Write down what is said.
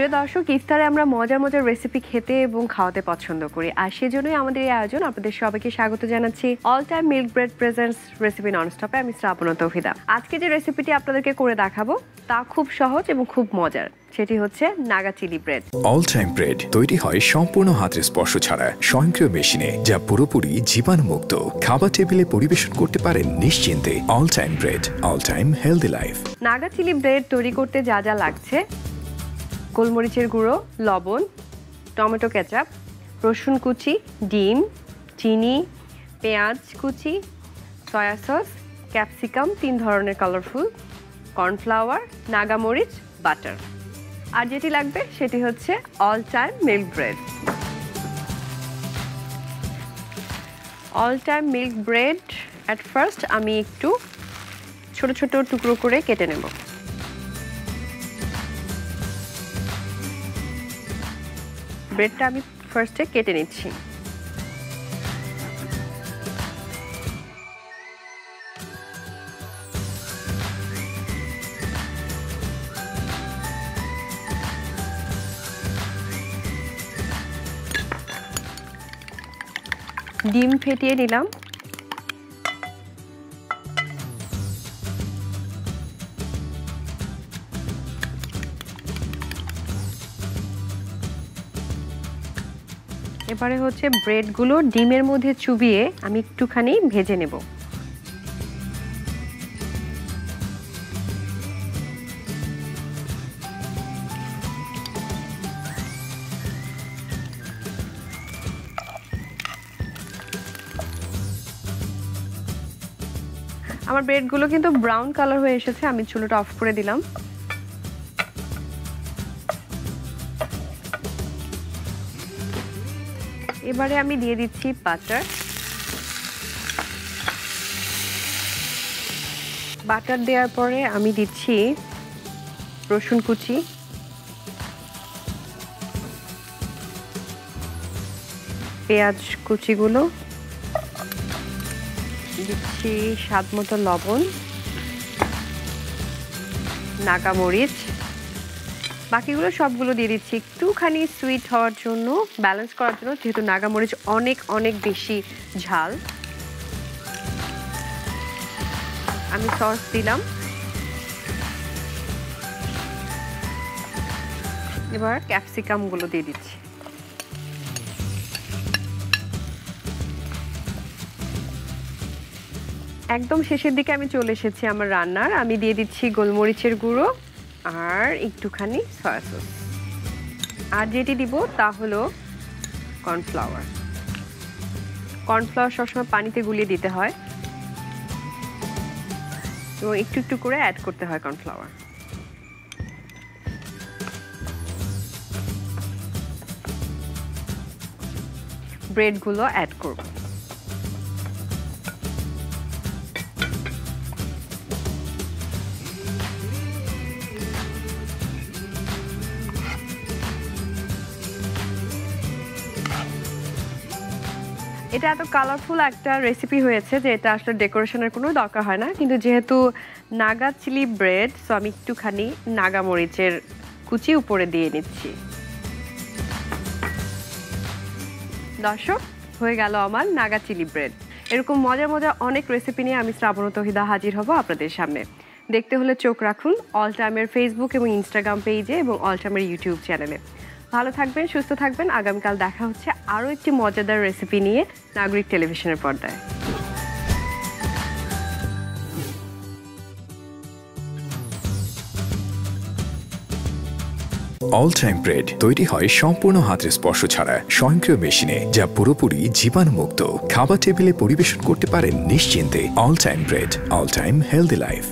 প্রিয় দর্শক, ইফতারে আমরা মজার মজার রেসিপি খেতে এবং খাওয়াতে পছন্দ করি, আর সেজন্যই আমাদের এই আয়োজন। আপনাদের সবাইকে স্বাগত জানাচ্ছি all time milk bread presents recipe ননস্টপে। আমি শ্রাবণ তৌহিদা। আজকে যে রেসিপিটি আপনাদেরকে করে দেখাবো তা খুব সহজ এবং খুব মজার, সেটি হচ্ছে Naga chilli bread. All time bread তৈরি হয় সম্পূর্ণ হাতের স্পর্শ ছাড়া স্বয়ংক্রিয় মেশিনে, যা পুরোপুরি জীবাণুমুক্ত। খাবার টেবিলে পরিবেশন করতে পারেন নিশ্চিন্তে। All time bread, all time healthy life. Naga chilli bread তৈরি করতে যা যা লাগছে: গোলমরিচের গুঁড়ো, লবণ, টমেটো কেচাপ, রসুন কুচি, ডিম, চিনি, পেঁয়াজ কুচি, সয়া সস, ক্যাপসিকাম 3 ধরনের কালারফুল, কর্নফ্লাওয়ার, নাগা মরিচ, বাটার। আর যেটি লাগবে সেটি হচ্ছে all time milk bread. All time milk bread at first আমি একটু ছোট ছোট টুকরো করে কেটে নেব। ব্রেডটা আমি ফার্স্টে কেটে নিচ্ছি। ডিম ফেটিয়ে নিলাম। এবারে হচ্ছে ব্রেডগুলো ডিমের মধ্যে চুবিয়ে আমি একটুখানি ভেজে নেব। আমার ব্রেডগুলো কিন্তু ব্রাউন কালার হয়ে এসেছে, আমি চুলাটা অফ করে দিলাম। এবারে আমি দিয়ে দিচ্ছি বাটার। বাটার দেওয়ার পরে আমি দিচ্ছি রসুন কুচি, পেঁয়াজ কুচিগুলো, দিচ্ছি স্বাদ মতো লবণ, নাগা মরিচ, বাকিগুলো সবগুলো দিয়ে দিচ্ছি একটুখানি সুইট হওয়ার জন্য, ব্যালেন্স করার জন্য, যেহেতু নাগা মরিচ অনেক অনেক বেশি ঝাল। আমি সস দিলাম। এবার ক্যাপসিকামগুলো দিয়ে দিচ্ছি। একদম শেষের দিকে আমি চলে এসেছি আমার রান্নার। আমি দিয়ে দিচ্ছি গোলমরিচের গুঁড়ো আর একটুখানি সয়া সস। আর যেটি দিব তা হলো কর্নফ্লাওয়ার। কর্নফ্লাওয়ার সবসময় পানিতে গুলিয়ে দিতে হয় এবং একটু একটু করে অ্যাড করতে হয় কর্নফ্লাওয়ার। ব্রেডগুলো অ্যাড করব। এটা এত কালারফুল একটা রেসিপি হয়েছে যে এটা আসলে ডেকোরেশনের কোনো দরকার হয় না, কিন্তু যেহেতু নাগা চিলি ব্রেড, সো আমি একটুখানি নাগা মরিচের কুচি উপরে দিয়ে নিচ্ছি। দর্শক, হয়ে গেল আমার নাগা চিলি ব্রেড। এরকম মজার মজার অনেক রেসিপি নিয়ে আমি শ্রাবণ তৌহিদা হাজির হব আপনাদের সামনে। দেখতে হলে চোখ রাখুন অল টাইমের ফেসবুক এবং ইনস্টাগ্রাম পেজে এবং অল টাইমের ইউটিউব চ্যানেলে। ভালো থাকবেন, সুস্থ থাকবেন। আগামীকাল দেখা হচ্ছে আরও একটি মজাদার রেসিপি নিয়ে নাগরিক টেলিভিশনের পর্দায়। অল টাইম ব্রেড তৈরি হয় সম্পূর্ণ হাতের স্পর্শ ছাড়া স্বয়ংক্রিয় মেশিনে, যা পুরোপুরি জীবাণুমুক্ত। খাবার টেবিলে পরিবেশন করতে পারেন নিশ্চিন্তে। All time bread, all time healthy life.